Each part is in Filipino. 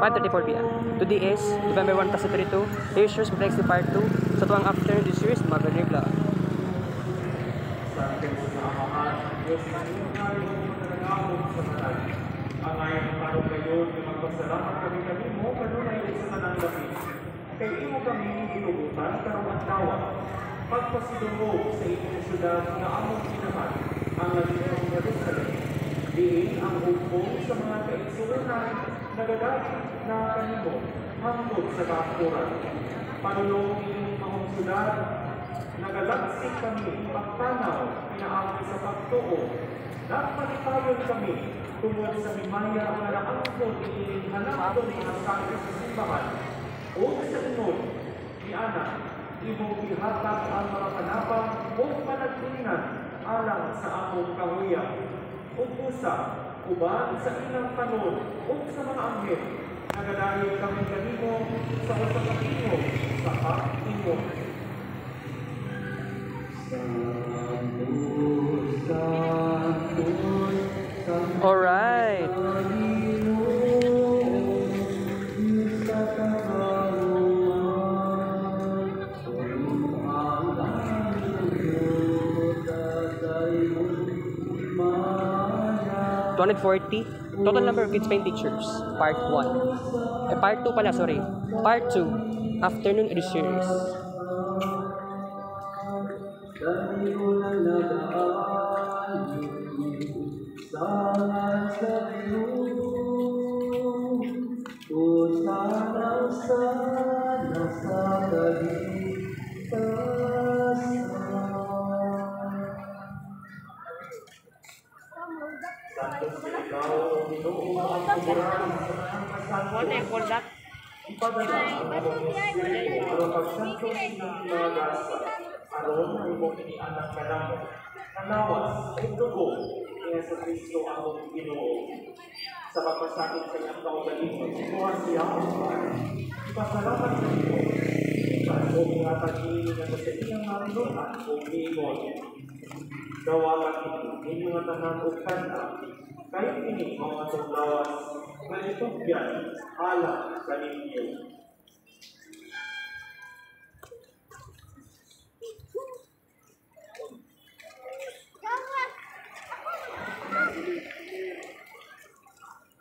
5:34 p.m. Today is November 1, 2032. Here's yours with next part 2. Sa tuwang after this series, magaling vlog. Sa akin sa amahan, Diyos na iyong ngayon mo nanangawag sa manan. Ang ngayon ang parang ngayon, magpasalamat kami mo, kanunay sa kanang labi. Kay imo kami ginugutan, karong at tawa. Pagpasidungog sa inyong syudad na among kinahan, ang lagitong Jerusalem. Diin ang hukom sa mga kaigsunan, nagadagit na kanimo, hangtod sa kakuran. Panulong inyong mahong syudad, nagalagsik kami, pagtanaw, pinaaway sa pagtuo. Nagpalitayon kami, tungod sa mimaya ang naraangkot inyong hanapon mga sakit sa simbahan. O sa inod, ni Ana, imong ihatag ang mga kanapang o panagtulinan alang sa among kahuya. O pusa, uban sa ilang panon o sa mga anghel, nagadahil kami kanimo sa usapatimo sa pag-imo. Alright. Total number of kids paying teachers. Part 1. Part 2 pala, sorry. Part 2. Afternoon of the series. Santos ikaw, Ginoo, ang kuburan sa mga kasanto. Ipadala ang among espiritu, aron pagsantos ng mga gasa, aron ang imong inianak ka namo. Nanawas, ang dugo, ni Jesucristo ang among Ginoo. Sa pagpasakit sa iyang kaugalingon, sinuha siya ang Panginoon. Ipasalamat sa iyo. Ikaw mga tag-iingat na sa iyang marinunan o giingon. Gawalan ini mga tanan o kanta, kahit ini mga tunglawas, na itugyan alam sa ninyo.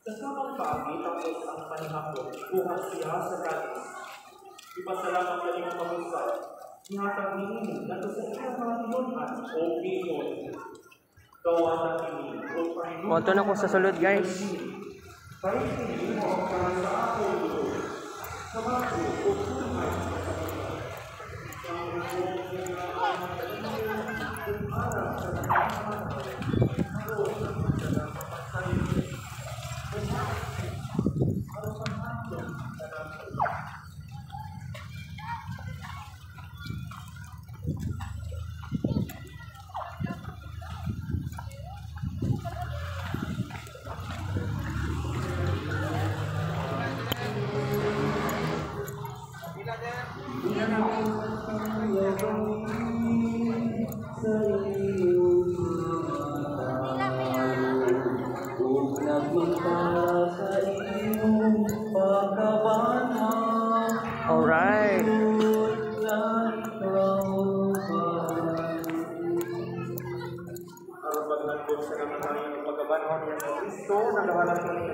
Sa samang pagi, tapos ang panahapon, bukas siya sa kalis. Ipasalamat ka niyong pag-usap. Ihatag ninyo na sa iyang mga tinunan o pingon. Gawanan ninyo o Panginoon. Punto na ko sa sulod, guys. Kahit hindi mo ang para sa ako ito. Sa mga o tunay sa kanila. Ang huwag na kung para sa kanila. Naroon sa kanila. Alright. Ang pagnagod sa kamatayan ng pagkabanhon niya sa Kristo, nagawalan ko ng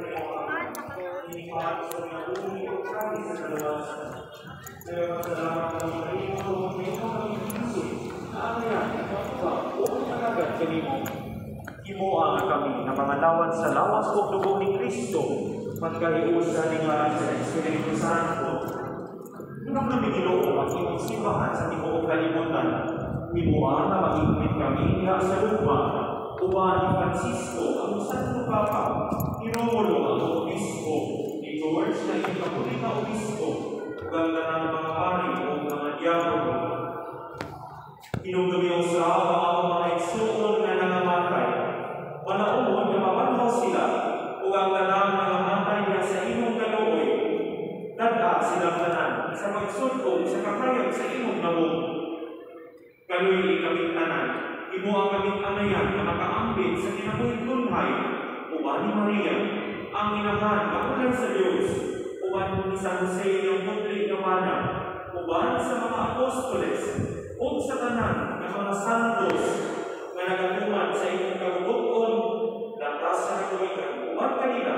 inipahan sa mga uli o kami sa kalawasan. Kaya masalamat ng mga ito, may mga inisip, na ang yan, o agad kanimo. Imuha nga kami na mga lawan sa lawas o dugo ni Kristo, magkahiusa ni nga sa Espiritu Santo. Nung kami Ginoo ang imong simbahan sa tibuok kalibutan, imuha na mag-igmit kami niya sa lupa, uban ni Francisco, ang Santo Papa, ni Romulo, ang Obispo, ni George na ikapulit na Obispo, ugang na ng mga pari o mga diakono. Inugamiyaw sa ang mga igsuon na nangamatay, manaumon na mabanhaw sila, ugang na ng mga matay niya sa imong kaluoy, dada silang tanan sa pagsulod sa kakayag sa imong namong. Kaluoy kaming tanan, imo ang kaming anayan na makaambit sa kinabuhing tunhay, uban ni Maria, ang inahan na ulay sa Diyos, o uban ni San Jose yung putri ng mana, uban sa mga apostoles, o sa tanan ng mga santos na nagatuman sa inyong kagubuton, latas sa katulikan, uban kanila,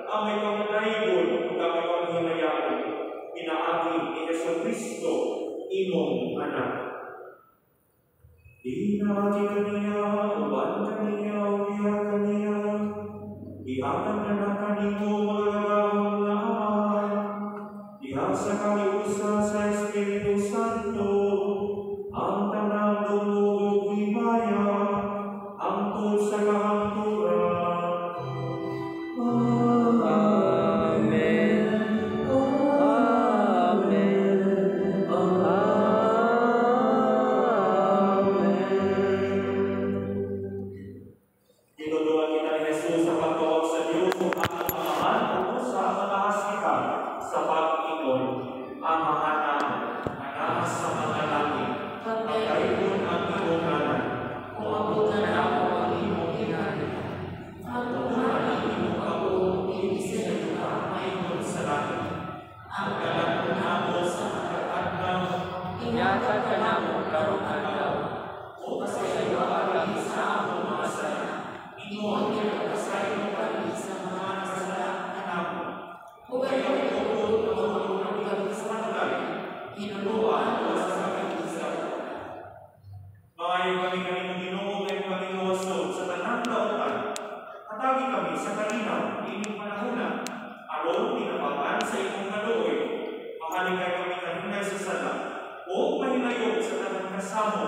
ang may pangadayon o kami panghimayaan, pinaagi ni Yesu Cristo, imong anak. Dinati kaniya, uban kaniya, uya kaniya, ihatag na na kanino magagawang lahat, ihasa kami usa sa Espiritu Santo, ang tanang dumugog himaya, ang tod sa kahangturan. Amen. Amen. Tinulungan kita ni Jesus sa pagtawag sa Diyos ang ating amahan o sa manahas kita sa pag-ingon. Amahan namin, anak sa mga langit, pagkaibon ang iyong ngalan. Umabutan ako ang iyong inanin. Pagtutunan ang iyong kabuong ibig sa lupa mayroon sa langit. Ang kalan na ako sa pagkakatang Ingatan ka na mo karong adlaw. o sa iyo ang isa ang mga sana. Ingon niya sa iyo kami sa mga kasalanan mo. Huwag kayong tukod o tulungan kami sa malay. Hinuluan o sa pag-isa. Maayo kami kanino Ginoo kay kami luwasod sa tanang kautan. Hatagi kami sa kalinaw, inyong panahona. Aron tinapakan sa inyong kaluoy. Mahaligay kami kaninay sa sala. O mahinayon sa tanang kasamo.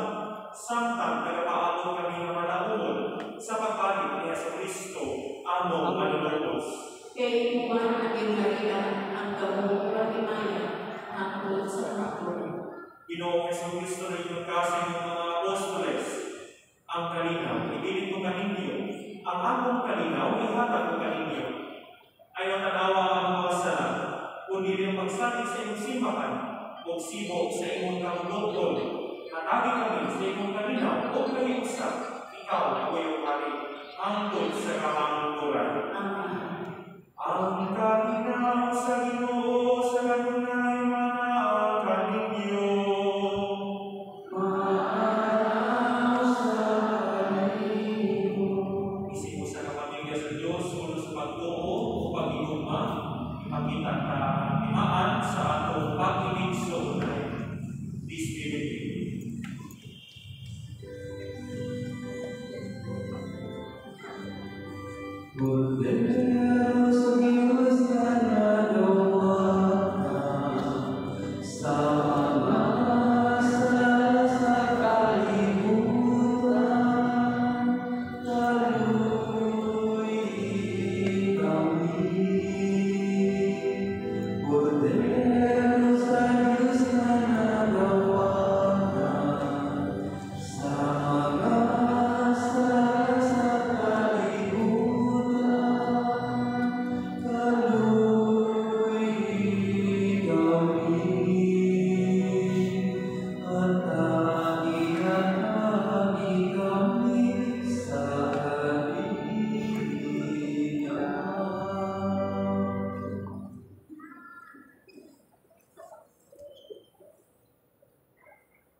Samtang nagapaabot kami ng malaumon sa pagbalik ni Yesu Cristo, among manunubos. Kaya mo ba natin kailan ang gawang pagimaya ang sa kapatid? Ginoong Yesu Cristo na inyong kasi ng mga apostoles, ang kalinaw, ibilit ko kaninyo, ang among kalinaw, ihatag ko kaninyo. Ayaw tanawa ang mga sala, kundi rin magsalig sa inyong simbahan, o sibok sa inyong kamubuton. Natagi kami sa inyong kalinaw, o kayo isa, ikaw o iyong hari, hangtod sa kamangturan. Ang kalinaw sa Ginoo sa kanunay mga kaninyo. Isip mo sa kapamilya sa Diyos, kung sa pagtuo o pag-inuma, ipakita ka timaan sa atong pag-ibig sa unay. This Spirit.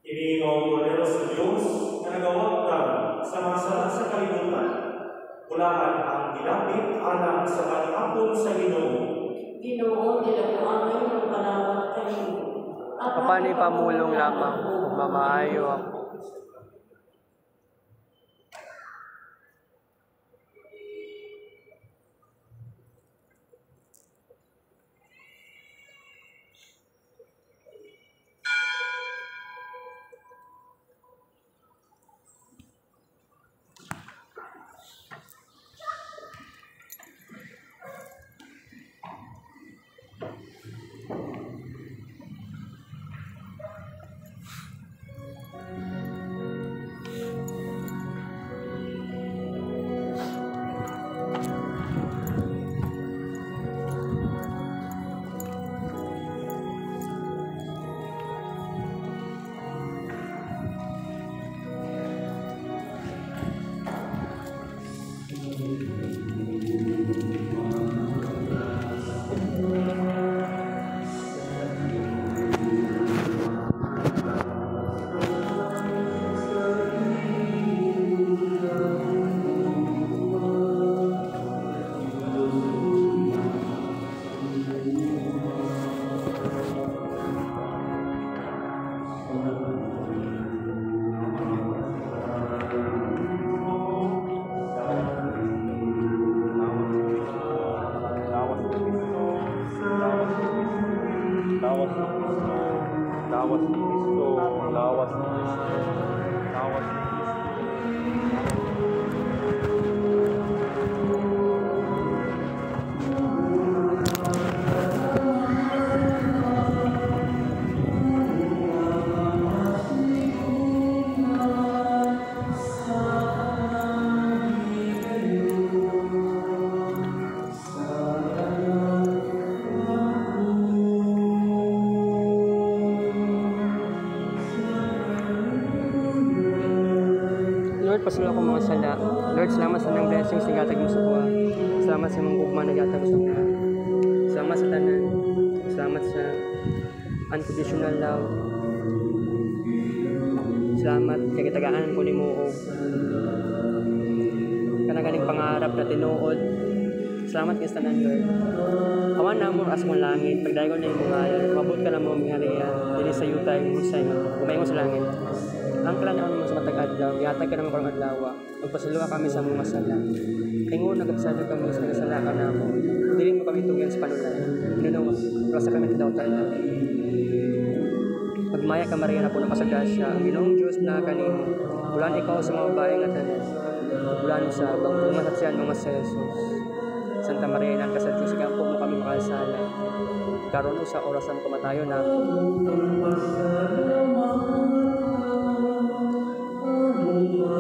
Iniingaw Cordero sa Diyos na nagawagtan sa masarap sa kalibutan. Ulahan ang ginapit anak sa pag-apon sa Ginoo. Ginoo, nilabuan ng panawat kayo. Kapani pamulong lamang, mamaayo ako. Lawas ni Kristo. Lawas ni Kristo. Lawas ni Kristo. Lawas ni Kristo. Lord, pasula ko mga sala. Lord, salamat sa nang blessings na gatag mo sa kuha. Salamat sa mga gugma na gatag mo sa kuha. Salamat sa tanan. Salamat sa unconditional love. Salamat kay kitagaan ko ni mo og kanang pangarap na tinuod. Salamat kay tanan, Lord. Awan na mo as mong langit, pagdayon na yung mga mabot ka na mo mga riya, dili sa yuta yung sa'yo, kumay mo sa langit. Ang kalanaon mo sa matag adlaw, yatag ka naman karong adlaw, magpasaluha kami sa mga sala. Ingon nagpasalo kami sa sala ka na mo. Dili mo kami tugyan sa panulay. Inunaw, rasa kami daw tayo. Pagmaya ka Maria na po ng pasagasya, ang Ginoong Diyos na kanimo. Bulan ikaw sa mga babae nga tanan. Bulan sa bangkungan at siyan mga sa Jesus. Santa Maria, inan ka sa Diyos, ikampo mo kami makasalay. Karon sa oras ng kamatayon na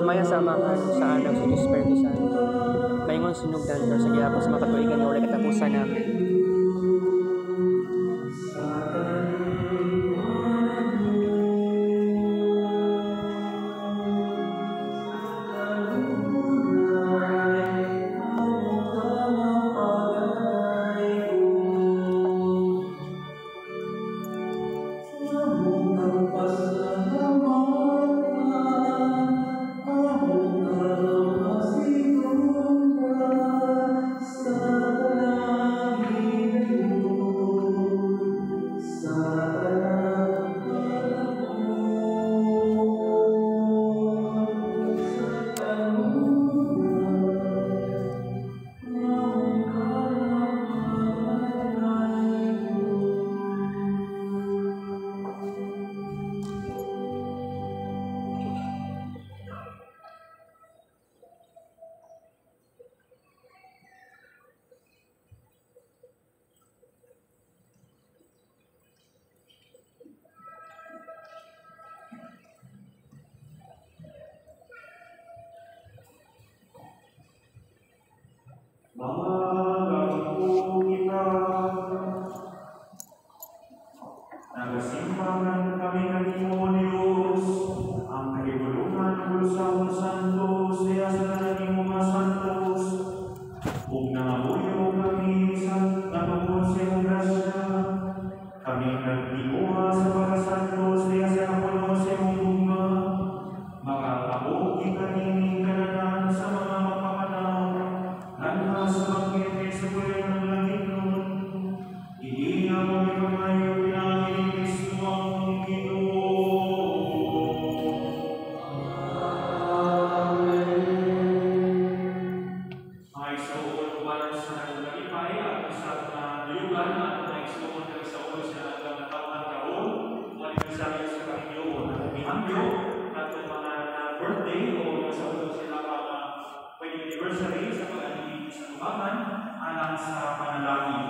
maya samahan sa anak sa Espiritu Santo. Mayngon sunugdan Lord sa gihapon sa mga katuigan nga walay katapusan namin. Nagasimbangan kami ng Ginoo Diyos, ang kahibulungan ng Lusang Santos, siya sa naging mga santos, ug nangabuyo kami sa natungkol sa iyong grasya. Kami nagdiuha sa pagkasantos, siya sa napuno sa iyong bunga, makakabog ikaning kananan sa mga mapapanaw, lanha sa bangkete sa buhay ng langit nun. Hindi na mo ipamayo pinangin Kristo ang Ginoo. Ay suon uban sa naglalipay at usap na luyugan at ay suon kami sa ulo sa naglalatawanan karon. Wali masabi sa Panginoon na umihambyo at mga birthday o sa ulo sila mga anniversary sa pag-alibig sa tubangan alang sa panalangin.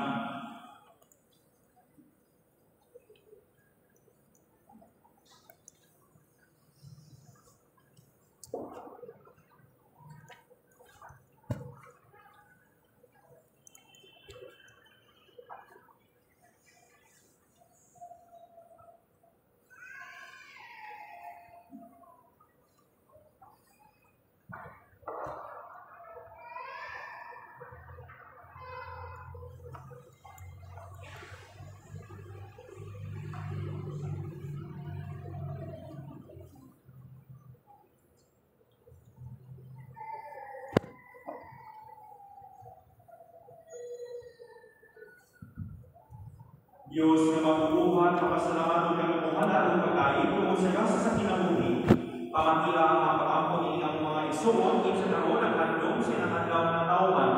Diyos na magbubuhat, mapasalamat ng pagpuhala ng pagkain tungkol sa gasa sa kinabuhi. Pamakila ang mga pag-ampon ang mga isuon, sa naroon ang handong sinahadlaw na tauhan.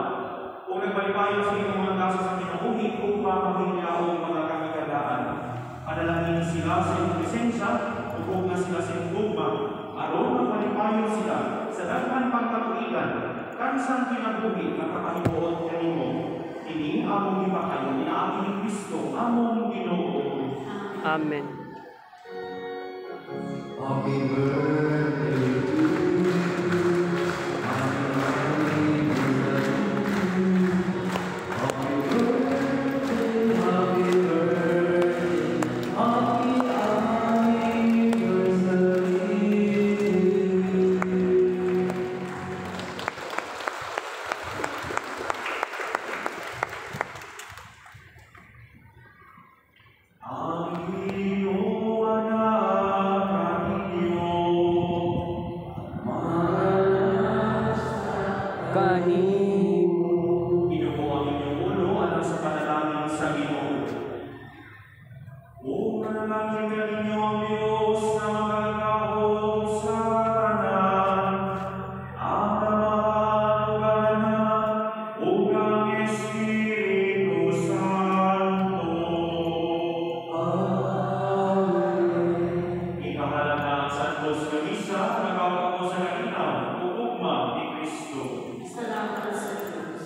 Kung nagbalipayo sa inyong mga gasa sa kinabuhi, kung papamilya o mga kamikadaan. sila sa gugma, aron mapalipayon sila sa daghan pang katuigan, kansang kinabuhi ang kakahimuot kanimo. Kini among gipakayo inaagi ni Kristo among Ginoo. Amen. Happy birthday to you. Happy birthday to you. Happy birthday, happy birthday, happy anniversary. Kanimo. Inumo ang inyong ulo alang sa panalangin sa Ginoo. O manalangin ka ninyo ang Diyos na magalagahon sa tanan, ang Ama, ug ang Anak, ug ang Espiritu Santo. Ikahalang Santos na Misa, nagawag ko sa kalinaw, ugma ni Kristo. Salamat sa Diyos.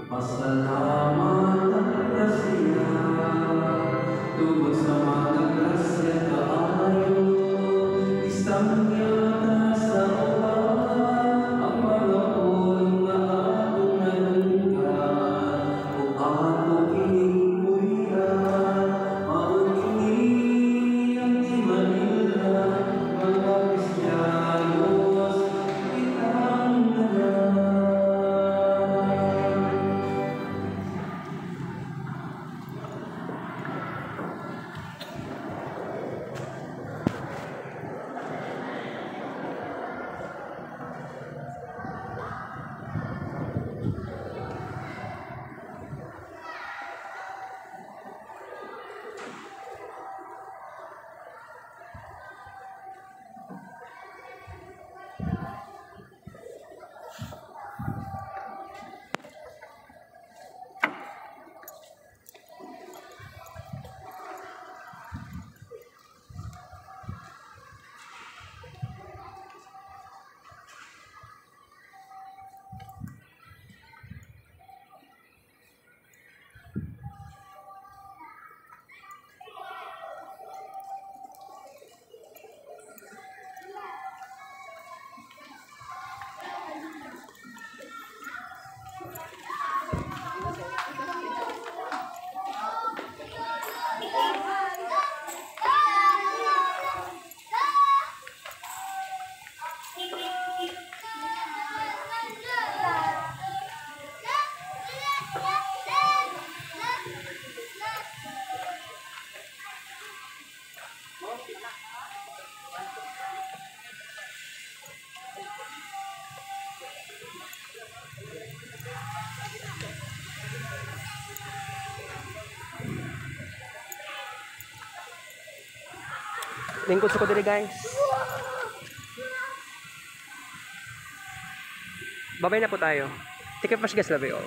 Pasalamat ang grasya, tubos sa mga grasya kaayo, isang yata sa uwan, ang mga nga atong nalungkan, o ato kining buhian, maugini ang di Manila, mga Kristiyanos, itang nalang. Lingkod sa ko diri guys. Babay na po tayo. Tikip mas gas labi oh.